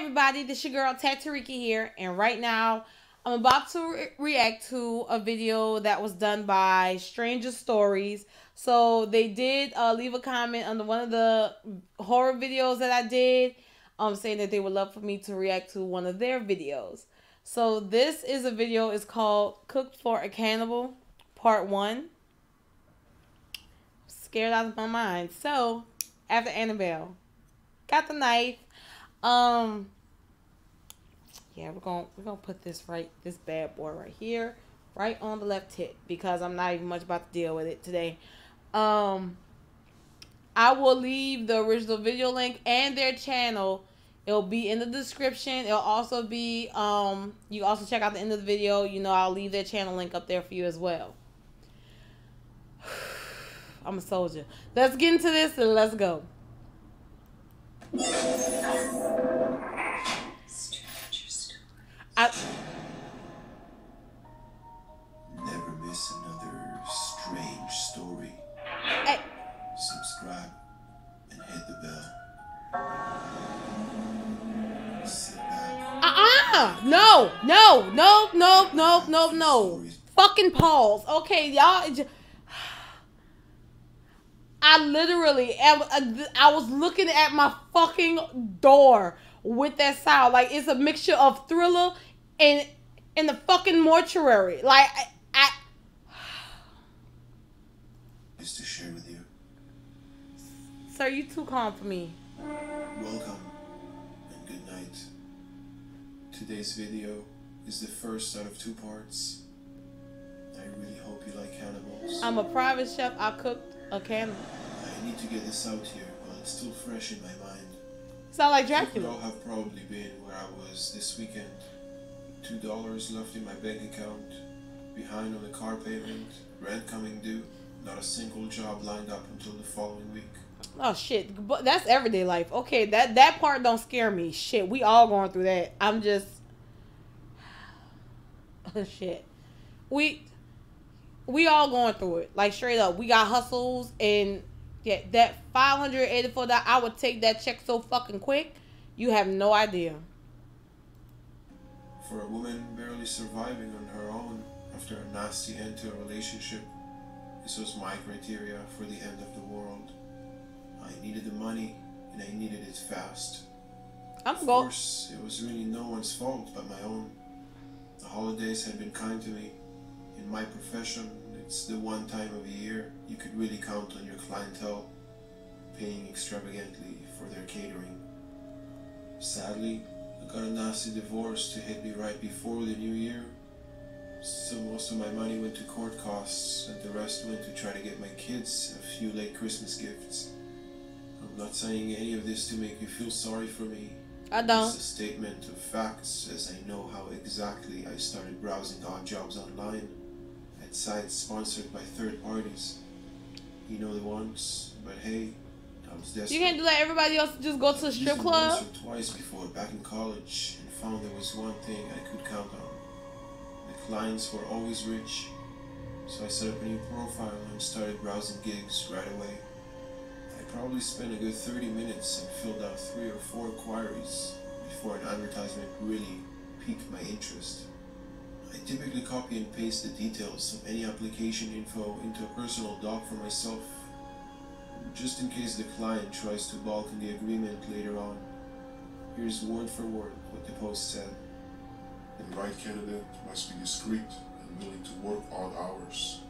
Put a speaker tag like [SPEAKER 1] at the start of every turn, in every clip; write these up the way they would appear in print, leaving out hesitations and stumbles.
[SPEAKER 1] everybody, this your girl TattooRika here, and right now I'm about to react to a video that was done by Stranger Stories. So they did leave a comment under one of the horror videos that I did, saying that they would love for me to react to one of their videos. So this is a video. It's called "Cooked for a Cannibal," Part 1. Scared out of my mind. So after Annabelle, got the knife. Yeah, we're gonna put this bad boy right here, right on the left hip, because I'm not even much about to deal with it today. I will leave the original video link and their channel. It'll be in the description. It'll also be you can also check out the end of the video. You know, I'll leave their channel link up there for you as well. I'm a soldier. Let's get into this and let's go.
[SPEAKER 2] Never miss another strange story.
[SPEAKER 1] Hey.
[SPEAKER 2] Subscribe and hit the bell. Sit back.
[SPEAKER 1] No. Fucking pause. Okay, y'all. I literally I was looking at my fucking door with that sound. Like, it's a mixture of thriller and in the fucking mortuary. Like, I
[SPEAKER 2] Is to share with you.
[SPEAKER 1] Sir, you too calm for me.
[SPEAKER 2] Welcome and good night. Today's video is the first out of 2 parts. I really hope you like cannibals.
[SPEAKER 1] I'm a private chef. I cooked a cannibal.
[SPEAKER 2] I need to get this out here while it's still fresh in my mind.
[SPEAKER 1] Sound like
[SPEAKER 2] You
[SPEAKER 1] Dracula.
[SPEAKER 2] all have probably been where I was this weekend. $2 left in my bank account, behind on the car payment, rent coming due, not a single job lined up until the following week.
[SPEAKER 1] Oh shit, but that's everyday life. Okay, that part don't scare me. Shit, we all going through that. I'm just shit. We all going through it. Like, straight up, we got hustles, and yeah, that $584. I would take that check so fucking quick. You have no idea.
[SPEAKER 2] For a woman barely surviving on her own after a nasty end to a relationship, this was my criteria for the end of the world. I needed the money, and I needed it fast. Of course, it was really no one's fault but my own. The holidays had been kind to me. In my profession, it's the one time of the year you could really count on your clientele paying extravagantly for their catering. Sadly, I got a nasty divorce to hit me right before the new year, so most of my money went to court costs and the rest went to try to get my kids a few late Christmas gifts. I'm not saying any of this to make you feel sorry for me.
[SPEAKER 1] I don't.
[SPEAKER 2] It's a statement of facts, as I know how exactly I started browsing odd jobs online at sites sponsored by third parties. You know the ones, but hey, I was desperate.
[SPEAKER 1] You can't do that. Everybody else just go to the strip club.
[SPEAKER 2] Once or twice before back in college, and found there was one thing I could count on. The clients were always rich, so I set up a new profile and started browsing gigs right away. I probably spent a good 30 minutes and filled out 3 or 4 inquiries before an advertisement really piqued my interest. I typically copy and paste the details of any application info into a personal doc for myself, just in case the client tries to balk in the agreement later on. Here's word for word what the post said.
[SPEAKER 3] The right candidate must be discreet and willing to work odd hours.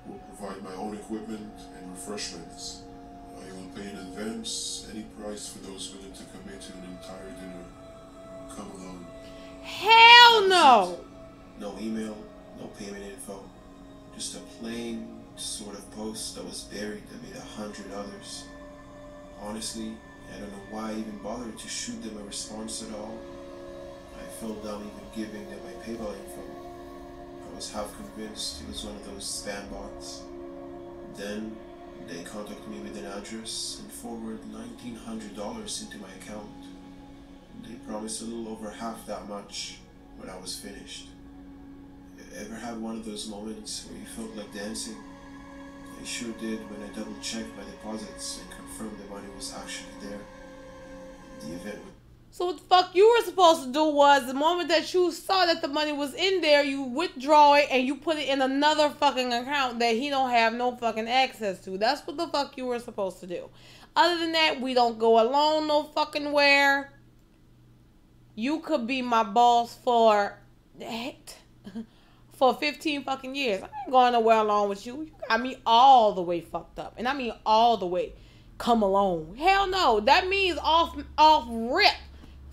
[SPEAKER 3] Will provide my own equipment and refreshments. I will pay in advance any price for those willing to commit to an entire dinner. Come along.
[SPEAKER 1] Hell no!
[SPEAKER 2] No email, no payment info. Just a plain sort of post that was buried amid 100 others. Honestly, I don't know why I even bothered to shoot them a response at all. I felt dumb even giving them my PayPal info. I was half convinced it was one of those spam bots. Then they contacted me with an address and forwarded $1,900 into my account. They promised a little over half that much when I was finished. Ever had one of those moments where you felt like dancing? I sure did when I double-checked my deposits and confirmed the money was actually there. The event
[SPEAKER 1] So what the fuck you were supposed to do was, the moment that you saw that the money was in there, you withdraw it and you put it in another fucking account that he don't have no fucking access to. That's what the fuck you were supposed to do. Other than that, we don't go alone no fucking where. You could be my boss for 15 fucking years. I ain't going nowhere along with you. You got me all the way fucked up. And I mean all the way. Come along. Hell no. That means off rip.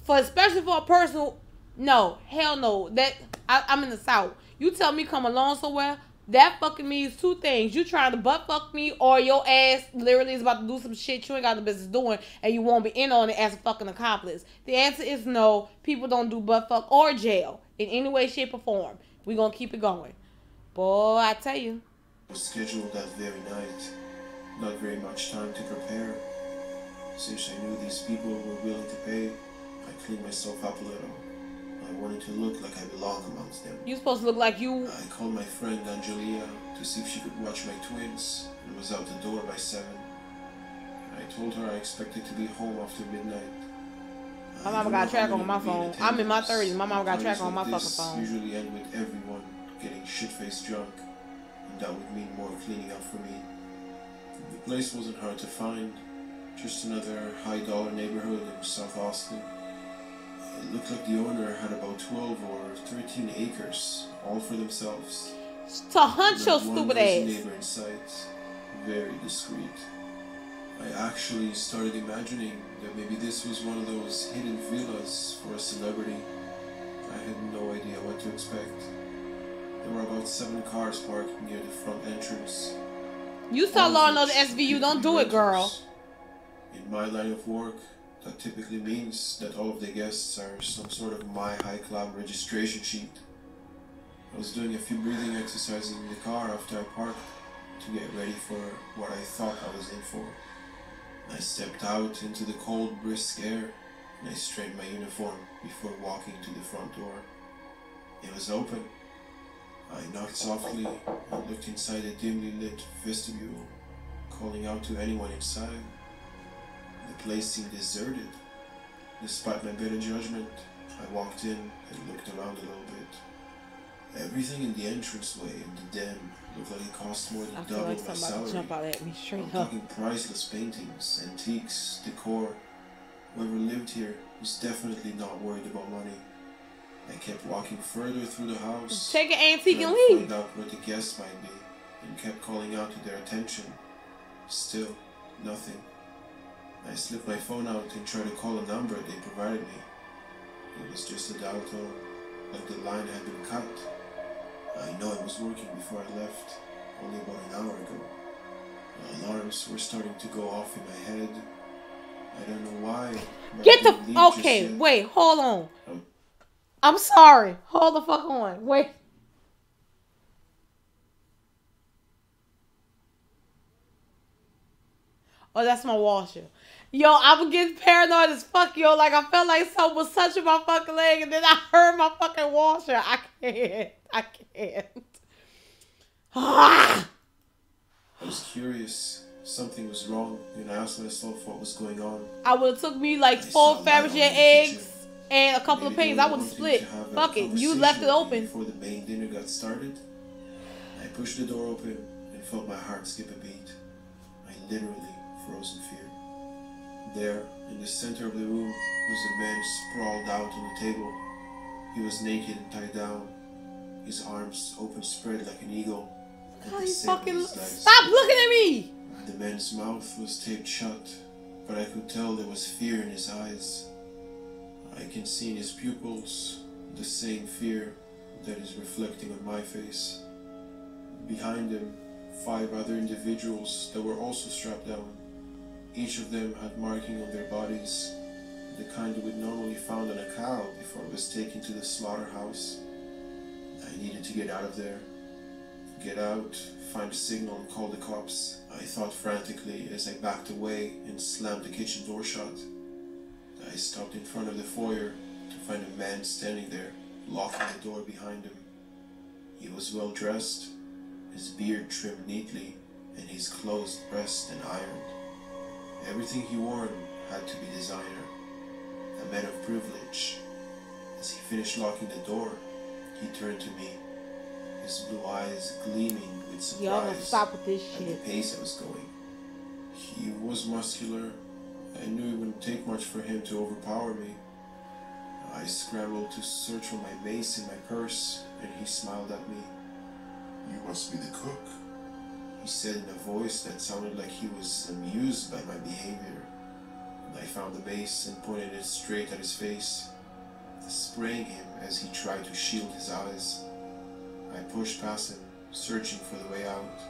[SPEAKER 1] Especially for a person who, no, hell no. I'm in the South. You tell me come along somewhere, that fucking means two things. You trying to butt fuck me, or your ass literally is about to do some shit you ain't got no business doing, and you won't be in on it as a fucking accomplice. The answer is no. People don't do butt fuck or jail in any way, shape, or form. We gonna keep it going. Boy, I tell you.
[SPEAKER 2] It was scheduled that very night. Not very much time to prepare. Since I knew these people were willing to pay, I cleaned myself up a little. I wanted to look like I belong amongst them.
[SPEAKER 1] You supposed to look like you.
[SPEAKER 2] I called my friend Angelia to see if she could watch my twins, and was out the door by 7. I told her I expected to be home after midnight.
[SPEAKER 1] My mama got track on my phone. I'm in my 30s. My mama got track on my fucking phone.
[SPEAKER 2] Usually end with everyone getting shit-faced drunk, and that would mean more cleaning up for me. The place wasn't hard to find, just another high-dollar neighborhood in South Austin. It looked like the owner had about 12 or 13 acres, all for themselves.
[SPEAKER 1] To hunt your stupid ass.
[SPEAKER 2] Neighbor in sight, very discreet. I actually started imagining that maybe this was one of those hidden villas for a celebrity. I had no idea what to expect. There were about 7 cars parked near the front entrance.
[SPEAKER 1] You saw Law and Order SVU, don't do it, girl.
[SPEAKER 2] In my line of work, that typically means that all of the guests are some sort of My High Club registration sheet. I was doing a few breathing exercises in the car after I parked to get ready for what I thought I was in for. I stepped out into the cold, brisk air, and I straightened my uniform before walking to the front door. It was open. I knocked softly and looked inside a dimly lit vestibule, calling out to anyone inside. The place seemed deserted. Despite my better judgment, I walked in and looked around a little bit. Everything in the entranceway and the den looked like it cost more than double my salary.
[SPEAKER 1] Jump out at me straight
[SPEAKER 2] I'm talking priceless paintings, antiques, decor. Whoever lived here was definitely not worried about money. I kept walking further through the house.
[SPEAKER 1] Take an antique and
[SPEAKER 2] leave.
[SPEAKER 1] leave.
[SPEAKER 2] Find out where the guests might be, and kept calling out to their attention. Still, nothing. I slipped my phone out and tried to call a number they provided me. It was just a dial tone, like the line had been cut. I know it was working before I left, only about an hour ago. The alarms were starting to go off in my head. I don't know why.
[SPEAKER 1] Get the... Okay, wait, hold on. I'm sorry. Hold the fuck on. Wait. Oh, that's my washer. Yo, I'm getting paranoid as fuck, yo. Like, I felt like someone was touching my fucking leg, and then I heard my fucking washer. I can't.
[SPEAKER 2] I was curious. Something was wrong, and I asked myself what was going on.
[SPEAKER 1] I would have took me like 4 Fabergé eggs and a couple of pennies. I would have split. Fuck it. You left it open.
[SPEAKER 2] Before the main dinner got started, I pushed the door open and felt my heart skip a beat. I literally froze in fear. There, in the center of the room, was a man sprawled out on the table. He was naked and tied down, his arms open spread like an eagle.
[SPEAKER 1] How you fucking... Stop looking at me!
[SPEAKER 2] The man's mouth was taped shut, but I could tell there was fear in his eyes. I can see in his pupils the same fear that is reflecting on my face. Behind him, 5 other individuals that were also strapped down. Each of them had marking on their bodies, the kind you would normally found on a cow before it was taken to the slaughterhouse. I needed to get out of there. Get out, find a signal and call the cops. I thought frantically as I backed away and slammed the kitchen door shut. I stopped in front of the foyer to find a man standing there, locking the door behind him. He was well dressed, his beard trimmed neatly, and his clothes pressed and ironed. Everything he wore had to be designer. a man of privilege. As he finished locking the door, he turned to me, his blue eyes gleaming with surprise
[SPEAKER 1] stop with this
[SPEAKER 2] at the
[SPEAKER 1] shit.
[SPEAKER 2] pace I was going. He was muscular. I knew it wouldn't take much for him to overpower me. I scrambled to search for my mace in my purse, and he smiled at me.
[SPEAKER 3] You must be the cook.
[SPEAKER 2] He said in a voice that sounded like he was amused by my behavior. I found the mace and pointed it straight at his face, spraying him as he tried to shield his eyes. I pushed past him, searching for the way out.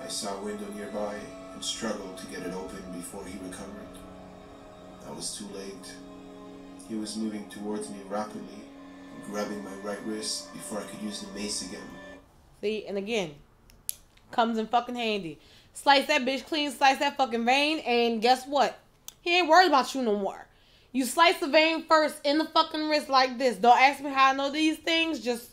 [SPEAKER 2] I saw a window nearby and struggled to get it open before he recovered. I was too late. He was moving towards me rapidly, grabbing my right wrist before I could use the mace again.
[SPEAKER 1] See, and again, comes in fucking handy. Slice that bitch clean, slice that fucking vein, and guess what? He ain't worried about you no more. You slice the vein first in the fucking wrist like this. Don't ask me how I know these things. Just,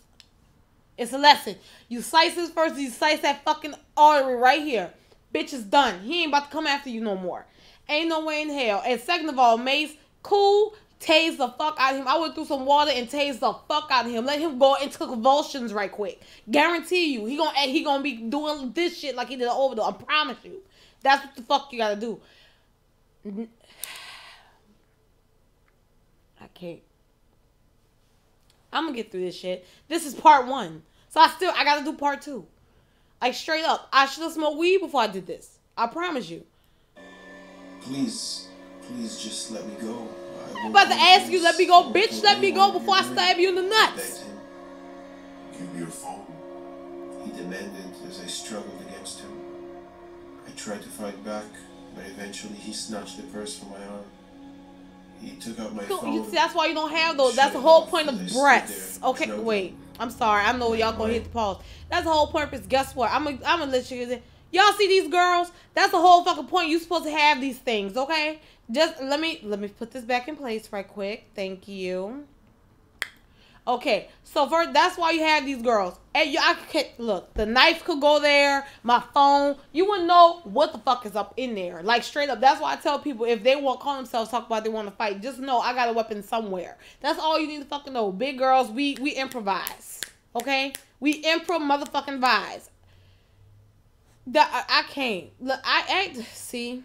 [SPEAKER 1] it's a lesson. You slice this first, you slice that fucking artery right here. Bitch is done. He ain't about to come after you no more. Ain't no way in hell. And second of all, Mace, cool, tase the fuck out of him. I went through some water and tase the fuck out of him. Let him go into convulsions right quick. Guarantee you, he gonna be doing this shit like he did an overdose. I promise you. That's what the fuck you gotta do. I can't. I'm gonna get through this shit. This is part 1. So I gotta do part 2. Like straight up. I should have smoked weed before I did this. I promise you.
[SPEAKER 2] Please just let me go.
[SPEAKER 1] I'm about to ask you, let me go, bitch, let me go before I stab you in the nuts.
[SPEAKER 3] Give me your phone.
[SPEAKER 2] He demanded as I struggled against him. I tried to fight back, but eventually he snatched the purse from my arm. He took out my phone.
[SPEAKER 1] You see, that's why you don't have those. That's the whole point of breasts. Okay, wait. I'm sorry. I know y'all gonna hit the pause. That's the whole point. Because guess what? I'm gonna let you. Y'all see these girls? That's the whole fucking point. You supposed to have these things, okay? Just let me put this back in place right quick. Thank you. Okay, so first, that's why you have these girls. And look, the knife could go there, my phone. You wouldn't know what the fuck is up in there. Like, straight up. That's why I tell people, if they want to call themselves, talk about they want to fight, just know I got a weapon somewhere. That's all you need to fucking know. Big girls, we improvise. Okay? We motherfucking vise. I can't. Look, see.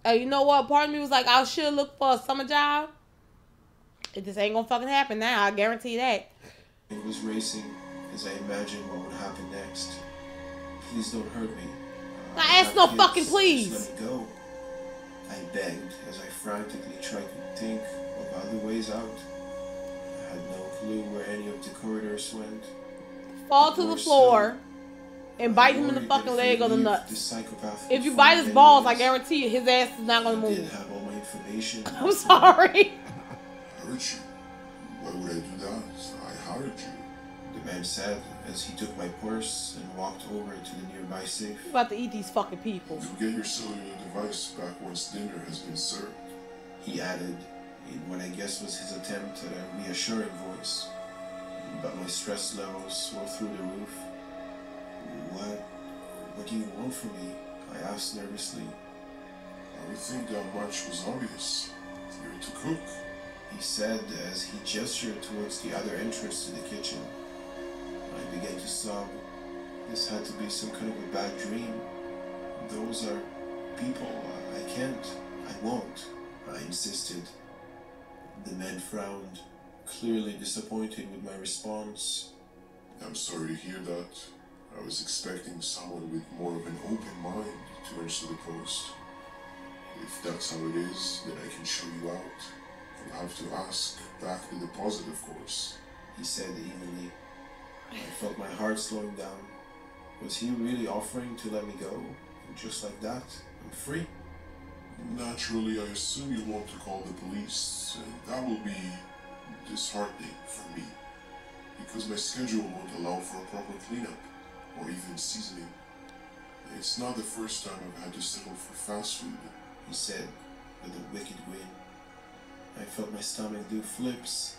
[SPEAKER 1] You know what? Part of me was like, I should look for a summer job. It just ain't gonna fucking happen now. I guarantee that.
[SPEAKER 2] It was racing as I imagined what would happen next. Please don't hurt me.
[SPEAKER 1] I asked no fucking please.
[SPEAKER 2] Just let me go. I begged as I frantically tried to think of other ways out. I had no clue where any of the corridors went.
[SPEAKER 1] Fall to the floor and bite him in the fucking leg or the nuts. If you bite his balls, I guarantee you his ass is not gonna move.
[SPEAKER 2] I did have all my information.
[SPEAKER 1] I'm sorry.
[SPEAKER 3] Hurt you? Why would I do that? I hired you.
[SPEAKER 2] The man said as he took my purse and walked over to the nearby safe.
[SPEAKER 1] You about to eat these fucking people.
[SPEAKER 3] You'll get your cellular device back once dinner has been served.
[SPEAKER 2] He added in what I guess was his attempt at a reassuring voice. But my stress levels were through the roof. What do you want from me? I asked nervously.
[SPEAKER 3] I would think that much was obvious. You're to cook.
[SPEAKER 2] He said as he gestured towards the other entrance to the kitchen. I began to sob. This had to be some kind of a bad dream. Those are people. I can't. I won't. I insisted. The man frowned, clearly disappointed with my response.
[SPEAKER 3] I'm sorry to hear that. I was expecting someone with more of an open mind to answer the post. If that's how it is, then I can show you out. You'll have to ask back the deposit, of course.
[SPEAKER 2] He said evenly. I felt my heart slowing down. Was he really offering to let me go? And just like that, I'm free?
[SPEAKER 3] Naturally, I assume you want to call the police, and that will be disheartening for me, because my schedule won't allow for a proper cleanup, or even seasoning. It's not the first time I've had to settle for fast food,
[SPEAKER 2] he said with a wicked grin. I felt my stomach do flips.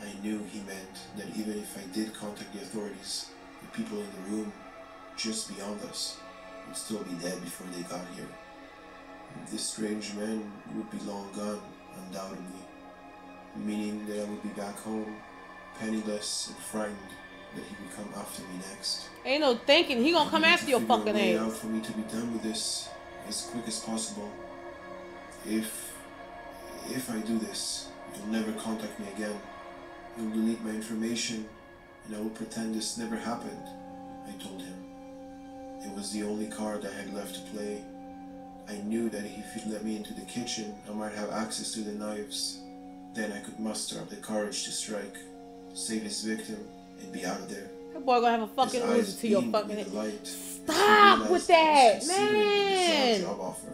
[SPEAKER 2] I knew he meant that even if I did contact the authorities, the people in the room just beyond us would still be dead before they got here. This strange man would be long gone, undoubtedly, meaning that I would be back home, penniless and frightened that he would come after me next.
[SPEAKER 1] Ain't no thinking. He gonna come after your fucking
[SPEAKER 2] ass.
[SPEAKER 1] ass.
[SPEAKER 2] Out for me to be done with this as quick as possible. If I do this, you'll never contact me again. You'll delete my information, and I will pretend this never happened, I told him. It was the only card I had left to play. I knew that if he'd let me into the kitchen, I might have access to the knives. Then I could muster up the courage to strike, save his victim, and be out of there.
[SPEAKER 1] That boy gonna have a fucking Uzi to your fucking head. Stop with
[SPEAKER 2] that,
[SPEAKER 1] man!
[SPEAKER 2] Job offer.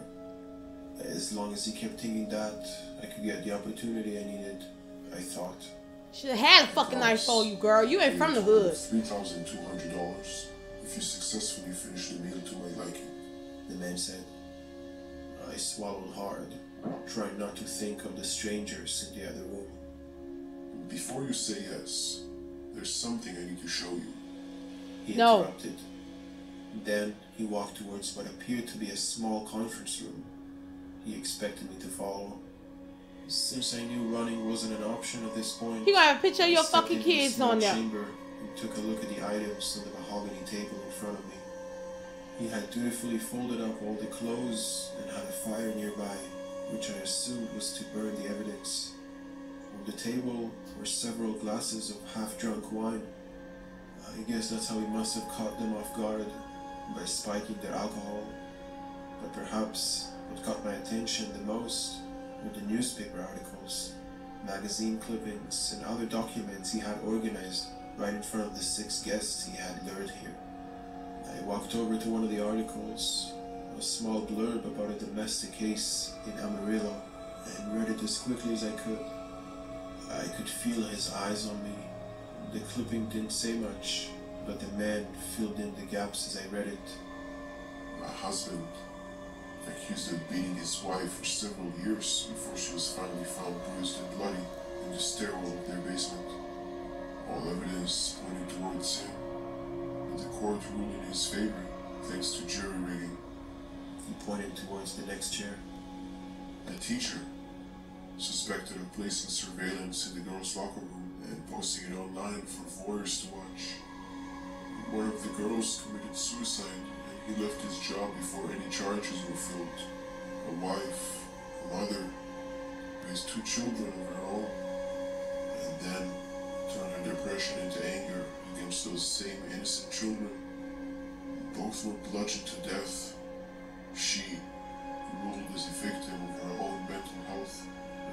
[SPEAKER 2] As long as he kept thinking that I could get the opportunity I needed, I thought.
[SPEAKER 1] Should have had a fucking knife for you, girl. You ain't from the hood.
[SPEAKER 3] $3,200 if you successfully finish the meal to my liking,
[SPEAKER 2] the man said. I swallowed hard, trying not to think of the strangers in the other room.
[SPEAKER 3] Before you say yes, there's something I need to show you.
[SPEAKER 2] He interrupted. Then he walked towards what appeared to be a small conference room. He expected me to follow. Since I knew running wasn't an option at this point,
[SPEAKER 1] he gonna have a picture of your fucking kids on there.
[SPEAKER 2] Chamber and took a look at the items on the mahogany table in front of me. He had dutifully folded up all the clothes and had a fire nearby, which I assumed was to burn the evidence. On the table were several glasses of half-drunk wine. I guess that's how he must have caught them off guard, by spiking their alcohol. But perhaps what caught my attention the most were the newspaper articles, magazine clippings, and other documents he had organized right in front of the 6 guests he had lured here. I walked over to one of the articles, a small blurb about a domestic case in Amarillo, and read it as quickly as I could. I could feel his eyes on me. The clipping didn't say much, but the man filled in the gaps as I read it.
[SPEAKER 3] My husband, accused of beating his wife for several years before she was finally found bruised and bloody in the stairwell of their basement. All evidence pointed towards him, but the court ruled in his favor thanks to jury rigging.
[SPEAKER 2] He pointed towards the next chair.
[SPEAKER 3] A teacher, suspected of placing surveillance in the girls' locker room and posting it online for voyeurs to watch. One of the girls committed suicide. He left his job before any charges were filed. A wife, a mother, raised 2 children of her own, and then turned her depression into anger against those same innocent children. Both were bludgeoned to death. She, ruled as a victim of her own mental health,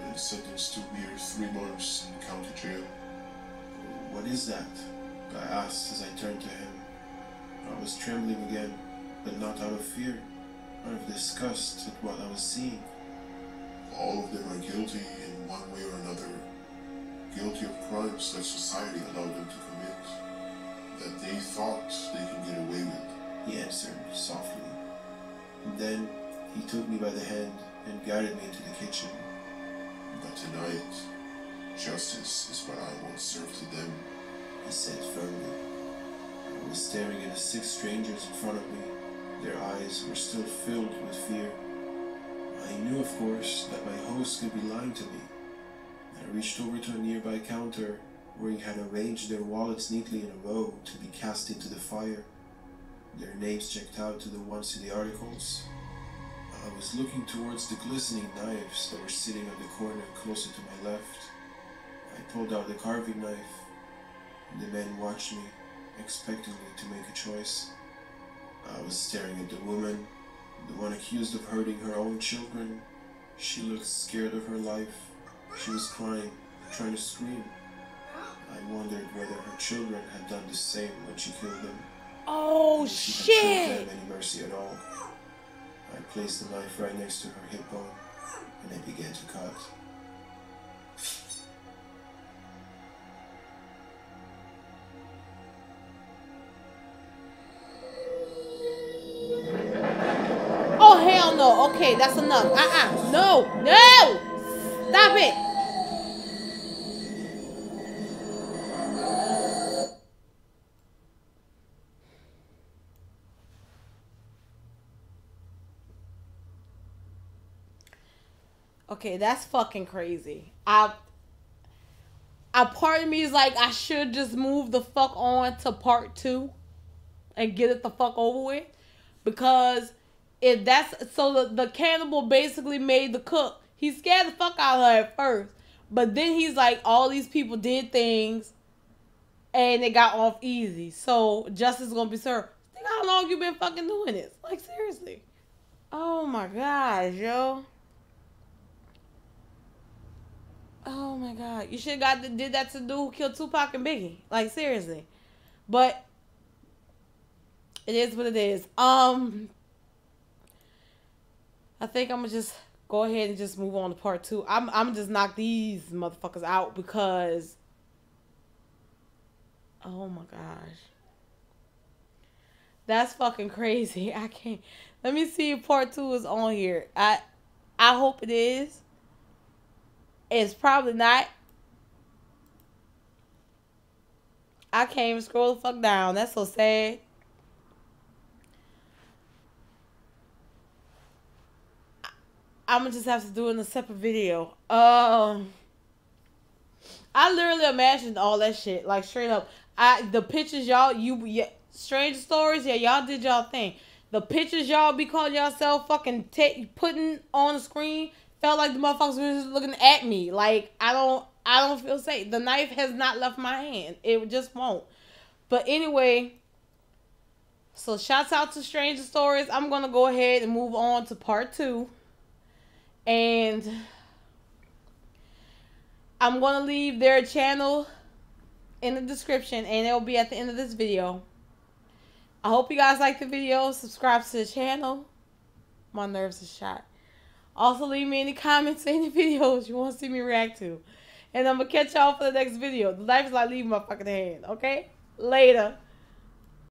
[SPEAKER 3] and sentenced to mere 3 months in county jail.
[SPEAKER 2] What is that? I asked as I turned to him. I was trembling again, but not out of fear, out of disgust at what I was seeing.
[SPEAKER 3] All of them are guilty in one way or another. Guilty of crimes that society allowed them to commit, that they thought they could get away with,
[SPEAKER 2] he answered softly. And then he took me by the hand and guided me into the kitchen.
[SPEAKER 3] But tonight, justice is what I want served to them,
[SPEAKER 2] he said firmly. I was staring at the 6 strangers in front of me. Their eyes were still filled with fear. I knew, of course, that my host could be lying to me. I reached over to a nearby counter where he had arranged their wallets neatly in a row to be cast into the fire. Their names checked out to the ones in the articles. I was looking towards the glistening knives that were sitting on the corner closer to my left. I pulled out the carving knife. The man watched me, expecting me to make a choice. I was staring at the woman, the one accused of hurting her own children. She looked scared of her life. She was crying, trying to scream. I wondered whether her children had done the same when she killed them.
[SPEAKER 1] Oh,
[SPEAKER 2] she
[SPEAKER 1] shit!
[SPEAKER 2] hadn't shown them any mercy at all. I placed the knife right next to her hip bone, and I began to cut.
[SPEAKER 1] Oh, hell no. Okay, that's enough. No. No. Stop it. Okay, that's fucking crazy. A part of me is like, I should just move the fuck on to part 2 and get it the fuck over with. Because if that's so, the cannibal basically made the cook. He scared the fuck out of her at first, but then he's like, all these people did things and they got off easy, so justice is gonna be served. Think how long you been fucking doing this? Like, seriously. Oh my gosh, yo. Oh my god, you should have did that to the dude who killed Tupac and Biggie. Like, seriously. But it is what it is. I think I'm gonna just go ahead and just move on to part 2. I'm just knock these motherfuckers out because, oh my gosh, that's fucking crazy. I can't. Let me see if part 2 is on here. I hope it is. It's probably not. I can't even scroll the fuck down. That's so sad. I'm gonna just have to do it in a separate video. I literally imagined all that shit, like, straight up. The pictures y'all, Strange Stories, yeah, y'all did y'all thing. The pictures y'all be calling yourself fucking putting on the screen felt like the motherfuckers were just looking at me. Like, I don't feel safe. The knife has not left my hand. It just won't. But anyway, so shouts out to Stranger Stories. I'm gonna go ahead and move on to part 2. And I'm going to leave their channel in the description, and it'll be at the end of this video. I hope you guys like the video. Subscribe to the channel. My nerves are shot. Also, leave me any comments, any videos you want to see me react to. And I'm going to catch y'all for the next video. The knife is like leaving my fucking hand, okay? Later.